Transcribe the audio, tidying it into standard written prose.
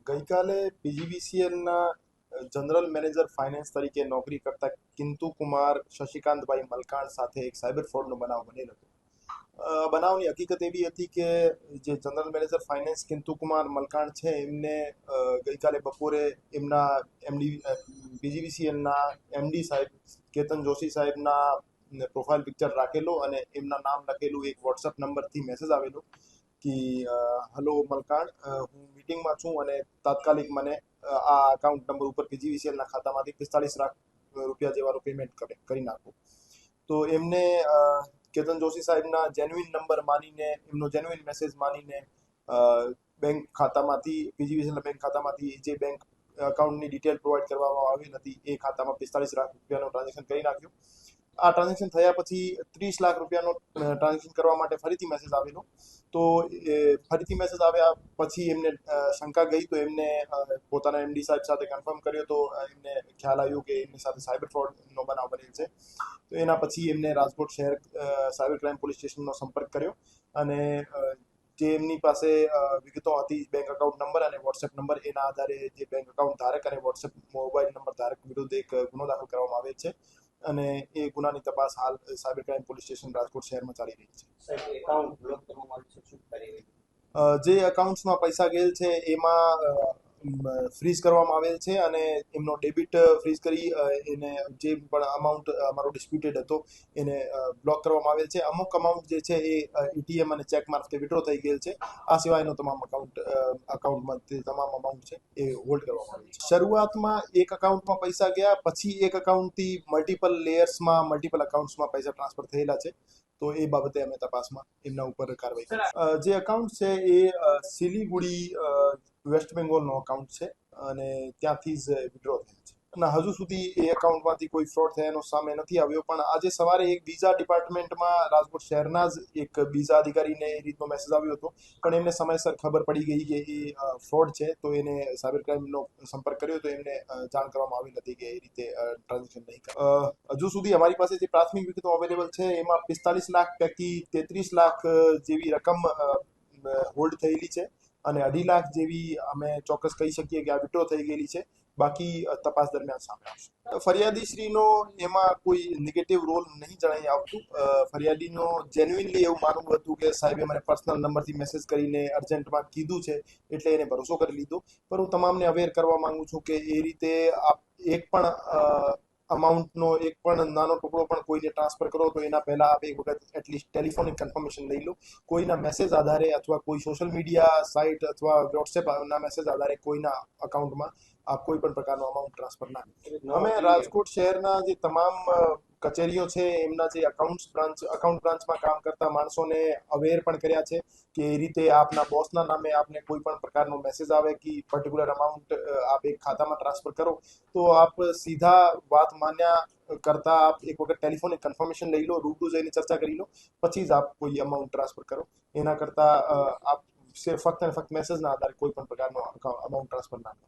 ગઈકાલે પીજીવીસીએલના general manager finance તરીકે નોકરી કરતા કિંતુ કુમાર શશિકાંતભાઈ મલકાણ સાથે એક સાયબર ફ્રોડનો બનાવ બનેલ હતો. બનાવની હકીકત એવી હતી કે જે જનરલ મેનેજર ફાઇનાન્સ કિંતુ કુમાર મલકાણ છે એમને ગઈકાલે બપોરે એમના પીજીવીસીએલના એમડી સાહેબ કેતન જોશી સાહેબના પ્રોફાઇલ પિક્ચર રાખેલો અને એમના નામ લખેલું એક વોટ્સઅપ નંબરથી મેસેજ આવેલો કે હલો મલકાણ, હું મીટિંગમાં છું અને તાત્કાલિક મને આ અકાઉન્ટ નંબર ઉપર પીજીવીસીએલના ખાતામાંથી 45 લાખ રૂપિયા જેવાનું પેમેન્ટ કરી નાખો. તો એમને કેતન જોશી સાહેબના જેન્યુઇન નંબર માનીને, એમનો જેન્યુઇન મેસેજ માનીને બેંક ખાતામાંથી, પીજીવીસીએલના બેંક ખાતામાંથી જે બેંક અકાઉન્ટની ડિટેલ પ્રોવાઈડ કરવામાં આવી હતી એ ખાતામાં 45 લાખ રૂપિયાનું ટ્રાન્ઝેક્શન કરી નાખ્યું. આ ટ્રાન્ઝેક્શન થયા પછી 30 લાખ રૂપિયાનો ટ્રાન્ઝેક્શન કરવા માટે ફરીથી મેસેજ આવેલો. તો ફરીથી મેસેજ આવ્યા પછી એમને શંકા ગઈ, તો એમને પોતાના એમડી સાહેબ સાથે કન્ફર્મ કર્યો. તો એમને ખ્યાલ આવ્યો કે એમની સાથે સાયબર ફ્રોડનો બનાવ બનેલ છે. તો એના પછી એમને રાજકોટ શહેર સાયબર ક્રાઇમ પોલીસ સ્ટેશનનો સંપર્ક કર્યો અને જે એમની પાસે વિગતો હતી, બેંક અકાઉન્ટ નંબર અને વોટ્સએપ નંબર, એના આધારે જે બેંક અકાઉન્ટ ધારક અને વોટ્સએપ મોબાઈલ નંબર ધારક વિરુદ્ધ એક ગુનો દાખલ કરવામાં આવે છે અને એ ગુનાની તપાસ હાલ cyber crime police station Rajkot શહેરમાં ચાલી રહી છે. જે એકાઉન્ટ્સમાં પૈસા ગયેલ છે એમાં ફ્રીઝ કરવામાં આવેલ છે અને એમનો ડેબિટ ફ્રીઝ કરી એને જે પણ અમાઉન્ટ અમારો ડિસ્પ્યુટેડ હતો એને બ્લોક કરવામાં આવેલ છે. અમુક અમાઉન્ટ જે છે એ એટીએમ અને ચેક મારફતે વિડ્રો થઈ ગયેલ છે. આ સિવાયનો તમામ અકાઉન્ટમાં જે તમામ અમાઉન્ટ છે એ હોલ્ડ કરવામાં આવેલ છે. શરૂઆતમાં એક અકાઉન્ટમાં પૈસા ગયા, પછી એક અકાઉન્ટથી મલ્ટિપલ લેયર્સમાં, મલ્ટિપલ અકાઉન્ટ્સમાં પૈસા ટ્રાન્સફર થયેલા છે. તો એ બાબતે અમે તપાસમાં એમના ઉપર કાર્યવાહી કરી. જે અકાઉન્ટ છે એ સિલીગુડી વેસ્ટ બેંગોલનો અકાઉન્ટ છે અને ત્યાંથી જ વિડ્રો થયેલ છે અને હજુ સુધી એ એકાઉન્ટમાંથી કોઈ ફ્રોડ થયાનો સામે નથી આવ્યો. પણ આજે સવારે એક બીજા ડિપાર્ટમેન્ટમાં રાજકોટ શહેરના જ એક બીજા અધિકારીને એ રીતનો મેસેજ આવ્યો હતો, પણ એમને સમયસર ખબર પડી ગઈ કે એ ફ્રોડ છે. તો એને સાયબર ક્રાઇમનો સંપર્ક કર્યો તો એમને જાણ કરવામાં આવી નથી કે એ રીતે ટ્રાન્ઝેક્શન નહીં કરે. હજુ સુધી અમારી પાસે જે પ્રાથમિક વિગતો અવેલેબલ છે એમાં 45 લાખ પૈકી 33 લાખ જેવી રકમ હોલ્ડ થયેલી છે અને 2.5 લાખ જેવી અમે ચોક્કસ કહી શકીએ કે આ વિડ્રો થઈ ગયેલી છે. બાકી તપાસ દરમિયાન સામે આવશે. ફરિયાદીશ્રીનો એમાં કોઈ નેગેટિવ રોલ નહીં જણાઈ આવતું. ફરિયાદીનો જેન્યુઇનલી એવું માનવું હતું કે સાહેબે મને પર્સનલ નંબરથી મેસેજ કરીને અર્જન્ટમાં કીધું છે એટલે એને ભરોસો કરી લીધો. પણ હું તમામને અવેર કરવા માંગુ છું કે એ રીતે આપ એક પણ અમાઉન્ટનો એક પણ નાનો ટુકડો પણ કોઈને ટ્રાન્સફર કરો તો એના પહેલા આપ એક વખત એટલીસ્ટ ટેલિફોનિક કન્ફર્મેશન લઈ લો. કોઈના મેસેજ આધારે અથવા કોઈ સોશિયલ મીડિયા સાઇટ અથવા વોટ્સએપના મેસેજ આધારે કોઈના અકાઉન્ટમાં આપ કોઈ પણ પ્રકારનો અમાઉન્ટ ટ્રાન્સફર ના કરો. અમે રાજકોટ શહેરના જે તમામ કચેરીઓ છે એમના જે અકાઉન્ટ બ્રાન્ચમાં કામ કરતા માણસોને અવેર પણ કર્યા છે કે એ રીતે આપના બોસના નામે આપને કોઈ પણ પ્રકારનો મેસેજ આવે કે પર્ટિક્યુલર અમાઉન્ટ આપ એક ખાતામાં ટ્રાન્સફર કરો તો આપ સીધા વાત માન્યા કરતા આપ એક વખત ટેલિફોનિક કન્ફર્મેશન લઈ લો, રૂબરૂ જઈને ચર્ચા કરી લો, પછી જ આપ કોઈ અમાઉન્ટ ટ્રાન્સફર કરો. એના કરતા આપ ફક્ત અને ફક્ત મેસેજના આધારે કોઈ પણ પ્રકારનો અમાઉન્ટ ટ્રાન્સફર ના કરો.